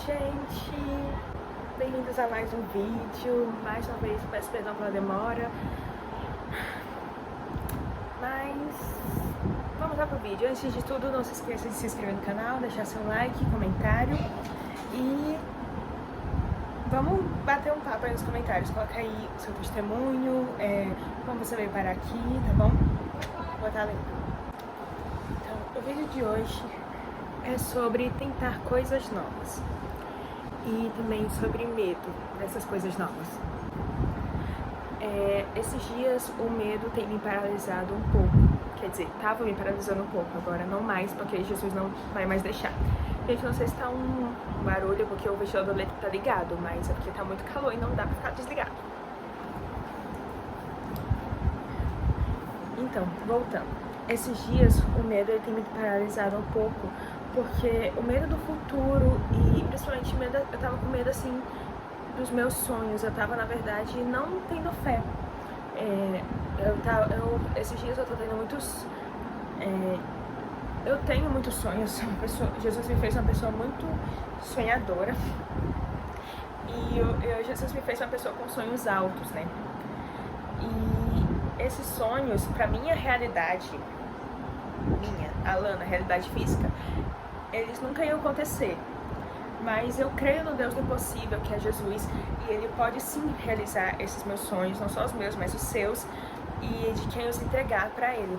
gente! Bem-vindos a mais um vídeo. Mais uma vez, peço perdão pela demora. Mas vamos lá pro vídeo. Antes de tudo, não se esqueça de se inscrever no canal, deixar seu like, comentário. E vamos bater um papo aí nos comentários. Coloca aí o seu testemunho, como você veio parar aqui, tá bom? Vou botar lendo. Então, o vídeo de hoje é sobre tentar coisas novas e também sobre medo dessas coisas novas. Esses dias o medo tem me paralisado um pouco, quer dizer, estava me paralisando um pouco, agora não mais, porque Jesus não vai mais deixar. Gente, não sei se tá um barulho porque o ventilador tá ligado, mas é porque tá muito calor e não dá pra ficar desligado. Então, voltando. Esses dias o medo tem me paralisado um pouco, porque o medo do futuro e principalmente eu tava com medo assim dos meus sonhos. Eu tava, na verdade, não tendo fé. Esses dias eu tô tendo muitos... eu tenho muitos sonhos. Jesus me fez uma pessoa muito sonhadora. E Jesus me fez uma pessoa com sonhos altos, né? E esses sonhos, pra minha realidade, Alana, realidade física, eles nunca iam acontecer. Mas eu creio no Deus do impossível, que é Jesus, e Ele pode sim realizar esses meus sonhos, não só os meus, mas os seus, e de quem os entregar pra Ele.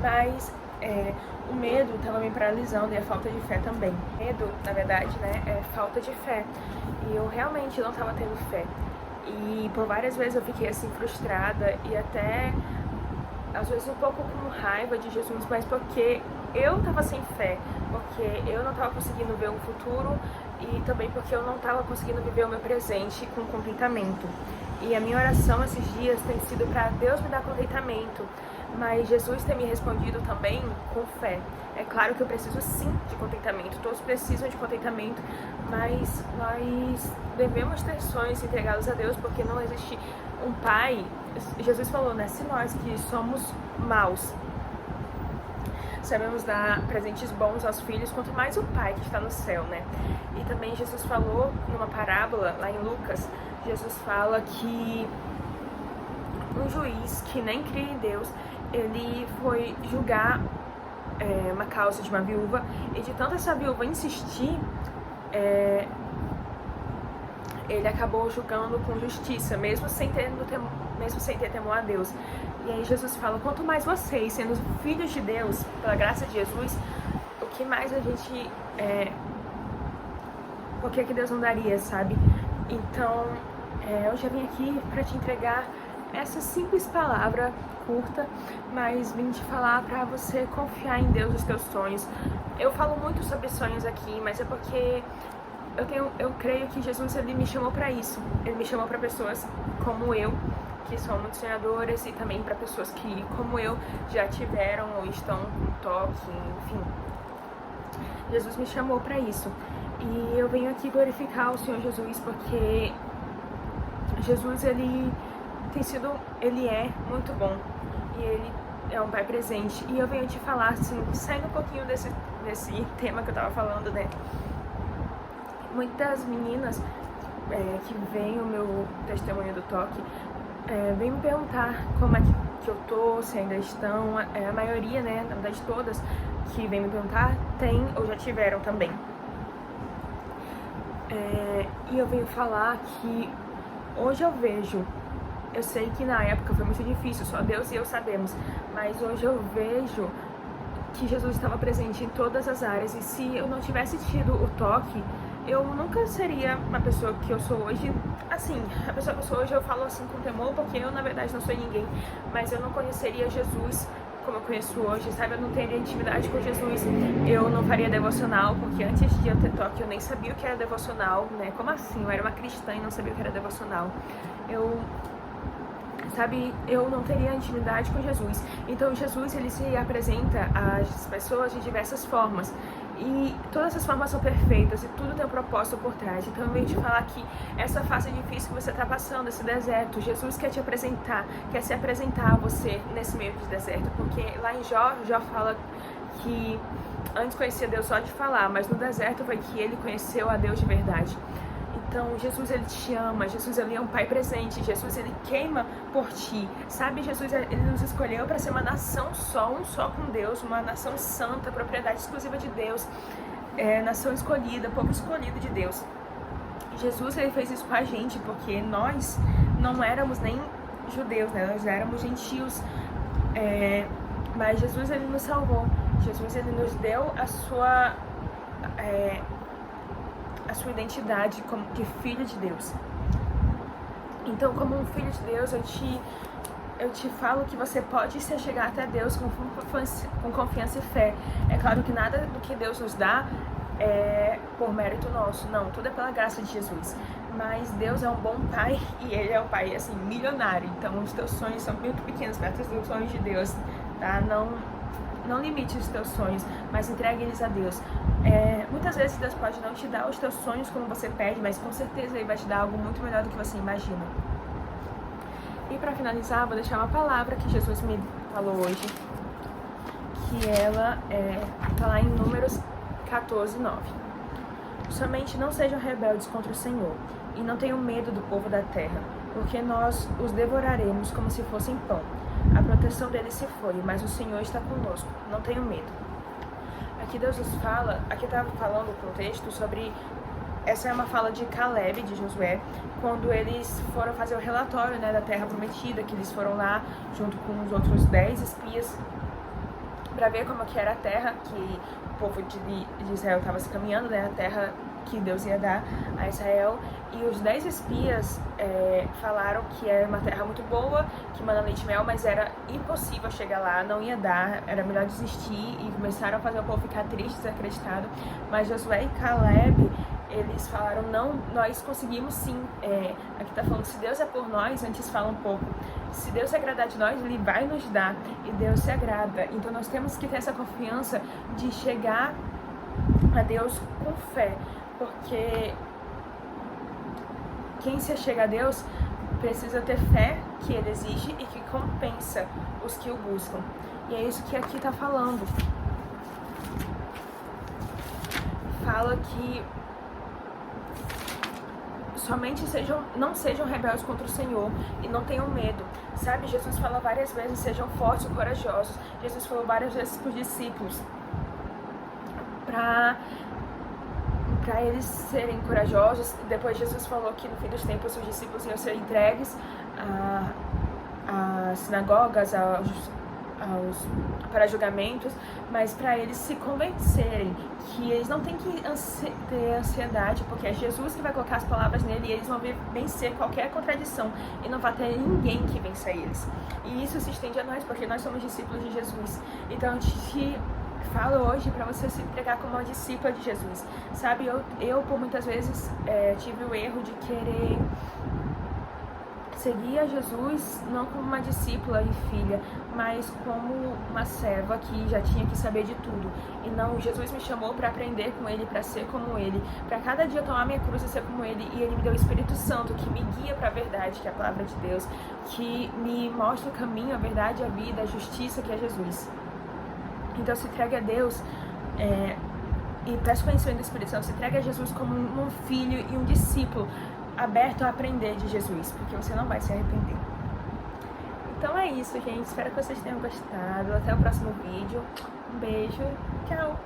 Mas o medo estava me paralisando e a falta de fé também. Medo, na verdade, né, é falta de fé. E eu realmente não estava tendo fé. E por várias vezes eu fiquei assim frustrada e até às vezes um pouco com raiva de Jesus, mas porque eu tava sem fé, porque eu não tava conseguindo ver um futuro e também porque eu não tava conseguindo viver o meu presente com contentamento. E a minha oração esses dias tem sido para Deus me dar contentamento, mas Jesus tem me respondido também com fé. É claro que eu preciso sim de contentamento, todos precisam de contentamento, mas nós devemos ter sonhos e entregá-los a Deus, porque não existe um pai. Jesus falou, né, se nós que somos maus sabemos dar presentes bons aos filhos, quanto mais o Pai que está no céu, né? E também Jesus falou numa parábola, lá em Lucas, Jesus fala que um juiz que nem cria em Deus, ele foi julgar uma causa de uma viúva, e de tanto essa viúva insistir, ele acabou julgando com justiça, mesmo sem ter temor a Deus. E aí Jesus fala, quanto mais vocês, sendo filhos de Deus, pela graça de Jesus, o que mais a gente... por que Deus não daria, sabe? Então, eu já vim aqui para te entregar essa simples palavra curta, mas vim te falar para você confiar em Deus, nos teus sonhos. Eu falo muito sobre sonhos aqui, mas é porque eu creio que Jesus, ele me chamou para isso. Ele me chamou para pessoas como eu, que são muito sonhadoras, e também para pessoas que, como eu, já tiveram ou estão com toque, enfim. Jesus me chamou para isso. E eu venho aqui glorificar o Senhor Jesus, porque Jesus, ele é muito bom. E ele é um pai presente. E eu venho te falar, assim, saindo um pouquinho desse tema que eu tava falando, né? Muitas meninas que veem o meu testemunho do toque, vem me perguntar como é que eu tô, se ainda estão. A maioria, né, na verdade todas que vem me perguntar, tem ou já tiveram também. E eu venho falar que hoje eu vejo, eu sei que na época foi muito difícil, só Deus e eu sabemos, mas hoje eu vejo que Jesus estava presente em todas as áreas, e se eu não tivesse tido o toque, eu nunca seria uma pessoa que eu sou hoje. Assim, a pessoa que eu sou hoje eu falo assim com temor, porque eu na verdade não sou ninguém, mas eu não conheceria Jesus como eu conheço hoje, sabe? Eu não teria intimidade com Jesus, eu não faria devocional, porque antes de eu ter toque eu nem sabia o que era devocional, né? Como assim? Eu era uma cristã e não sabia o que era devocional. Eu não teria intimidade com Jesus. Então Jesus, ele se apresenta às pessoas de diversas formas, e todas essas formas são perfeitas e tudo tem um propósito por trás. Então eu venho te falar que essa fase difícil que você está passando, esse deserto, Jesus quer te apresentar, quer se apresentar a você nesse meio de deserto, porque lá em Jó fala que antes conhecia Deus só de falar, mas no deserto foi que ele conheceu a Deus de verdade. Então, Jesus, ele te ama, Jesus, ele é um pai presente, Jesus, ele queima por ti, sabe? Jesus, ele nos escolheu para ser uma nação só, um só com Deus, uma nação santa, propriedade exclusiva de Deus, nação escolhida, povo escolhido de Deus. Jesus, ele fez isso com a gente, porque nós não éramos nem judeus, né? Nós éramos gentios, mas Jesus, ele nos salvou, Jesus, ele nos deu a sua identidade como de filho de Deus. Então, como um filho de Deus, eu te falo que você pode se chegar até Deus com confiança e fé. É claro que nada do que Deus nos dá é por mérito nosso, não, tudo é pela graça de Jesus. Mas Deus é um bom pai e ele é um pai, assim, milionário. Então, os teus sonhos são muito pequenos perto dos sonhos de Deus, tá? Não limite os teus sonhos, mas entregue eles a Deus. Muitas vezes Deus pode não te dar os teus sonhos como você pede, mas com certeza Ele vai te dar algo muito melhor do que você imagina. E para finalizar, vou deixar uma palavra que Jesus me falou hoje, que ela está lá em Números 14:9. Somente não sejam rebeldes contra o Senhor, e não tenham medo do povo da terra, porque nós os devoraremos como se fossem pão. A proteção deles se foi, mas o Senhor está conosco, não tenham medo. Aqui Deus nos fala, aqui está falando o contexto sobre, essa é uma fala de Caleb, de Josué, quando eles foram fazer o relatório, né, da terra prometida, que eles foram lá junto com os outros 10 espias para ver como que era a terra que o povo de Israel estava se caminhando, né, a terra que Deus ia dar a Israel. E os 10 espias falaram que era uma terra muito boa, que mana leite e mel, mas era impossível chegar lá, não ia dar, era melhor desistir, e começaram a fazer o povo ficar triste, desacreditado. Mas Josué e Caleb, eles falaram, não, nós conseguimos sim. Aqui tá falando, se Deus é por nós, antes fala um pouco, se Deus se agradar de nós, Ele vai nos dar, e Deus se agrada. Então nós temos que ter essa confiança de chegar a Deus com fé, porque quem se chega a Deus precisa ter fé que Ele existe e que compensa os que o buscam. E é isso que aqui tá falando. Fala que somente não sejam rebeldes contra o Senhor e não tenham medo. Sabe, Jesus fala várias vezes, sejam fortes e corajosos. Jesus falou várias vezes para os discípulos, para eles serem corajosos. Depois Jesus falou que no fim dos tempos os discípulos iam ser entregues às sinagogas, para julgamentos, mas para eles se convencerem que eles não têm que ter ansiedade, porque é Jesus que vai colocar as palavras nele e eles vão vencer qualquer contradição e não vai ter ninguém que vença eles. E isso se estende a nós, porque nós somos discípulos de Jesus. Então eu te falo hoje para você se entregar como uma discípula de Jesus, sabe? Eu por muitas vezes tive o erro de querer seguir a Jesus não como uma discípula e filha, mas como uma serva que já tinha que saber de tudo. E não, Jesus me chamou para aprender com Ele, para ser como Ele, para cada dia tomar minha cruz e ser como Ele. E Ele me deu o Espírito Santo, que me guia para a verdade, que é a palavra de Deus, que me mostra o caminho, a verdade, a vida, a justiça, que é Jesus. Então se entregue a Deus e peço conhecimento do Espírito Santo, se entregue a Jesus como um filho e um discípulo aberto a aprender de Jesus, porque você não vai se arrepender. Então é isso, gente. Espero que vocês tenham gostado. Até o próximo vídeo. Um beijo. Tchau!